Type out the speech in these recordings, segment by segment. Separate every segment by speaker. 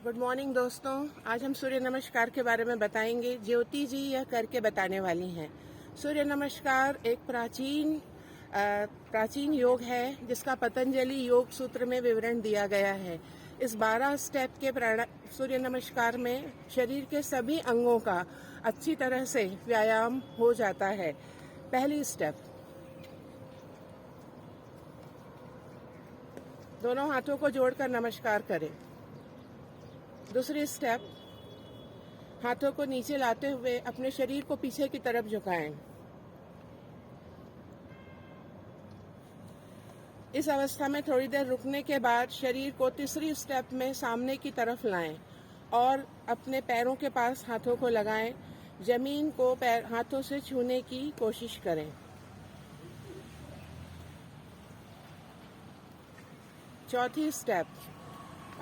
Speaker 1: Good morning दोस्तों। आज हम सूर्य नमस्कार के बारे में बताएंगे। ज्योति जी यह करके बताने वाली हैं। सूर्य नमस्कार एक प्राचीन योग है जिसका पतंजलि योग सूत्र में विवरण दिया गया है। इस 12 स्टेप के सूर्य नमस्कार में शरीर के सभी अंगों का अच्छी तरह से व्यायाम हो जाता है। पहली स्टेप, दोनों हाथों को जोड़कर नमस्कार करें। दूसरी स्टेप, हाथों को नीचे लाते हुए अपने शरीर को पीछे की तरफ झुकाएं। इस अवस्था में थोड़ी देर रुकने के बाद शरीर को तीसरी स्टेप में सामने की तरफ लाएं और अपने पैरों के पास हाथों को लगाएं। जमीन को हाथों से छूने की कोशिश करें। चौथी स्टेप,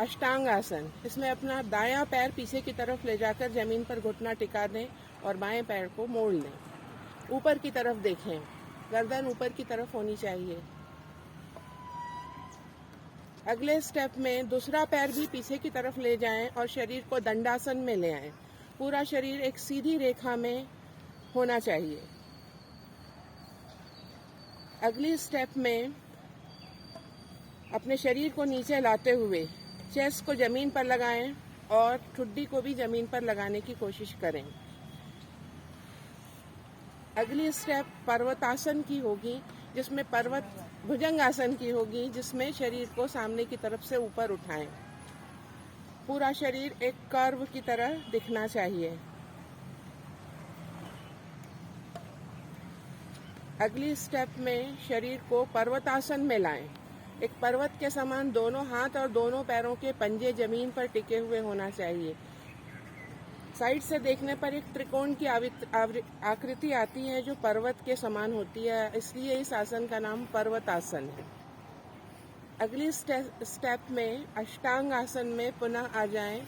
Speaker 1: अष्टांग आसन। इसमें अपना दायां पैर पीछे की तरफ ले जाकर जमीन पर घुटना टिका दें और बाएं पैर को मोड़ लें। ऊपर की तरफ देखें, गर्दन ऊपर की तरफ होनी चाहिए। अगले स्टेप में दूसरा पैर भी पीछे की तरफ ले जाएं और शरीर को दंडासन में ले आएं। पूरा शरीर एक सीधी रेखा में होना चाहिए। अगली स्टेप में अपने शरीर को नीचे लाते हुए चेस्ट को जमीन पर लगाएं और ठुड्डी को भी जमीन पर लगाने की कोशिश करें। अगली स्टेप पर्वतासन की होगी, जिसमें भुजंगासन की होगी, जिसमें शरीर को सामने की तरफ से ऊपर उठाएं। पूरा शरीर एक कर्व की तरह दिखना चाहिए। अगली स्टेप में शरीर को पर्वतासन में लाएं। एक पर्वत के समान दोनों हाथ और दोनों पैरों के पंजे जमीन पर टिके हुए होना चाहिए। साइड से देखने पर एक त्रिकोण की आकृति आती है जो पर्वत के समान होती है, इसलिए इस आसन का नाम पर्वतासन है। अगली स्टेप में अष्टांग आसन में पुनः आ जाएं।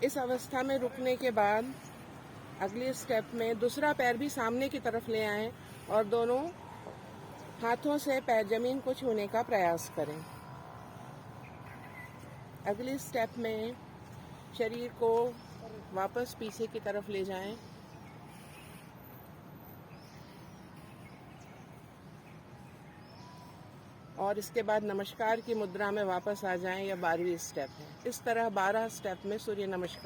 Speaker 1: इस अवस्था में रुकने के बाद अगली स्टेप में दूसरा पैर भी सामने की तरफ ले आएं और दोनों हाथों से पैर जमीन को छूने का प्रयास करें। अगली स्टेप में शरीर को वापस पीछे की तरफ ले जाएं। और इसके बाद नमस्कार की मुद्रा में वापस आ जाएं। यह 12वीं स्टेप है। इस तरह 12 स्टेप में सूर्य नमस्कार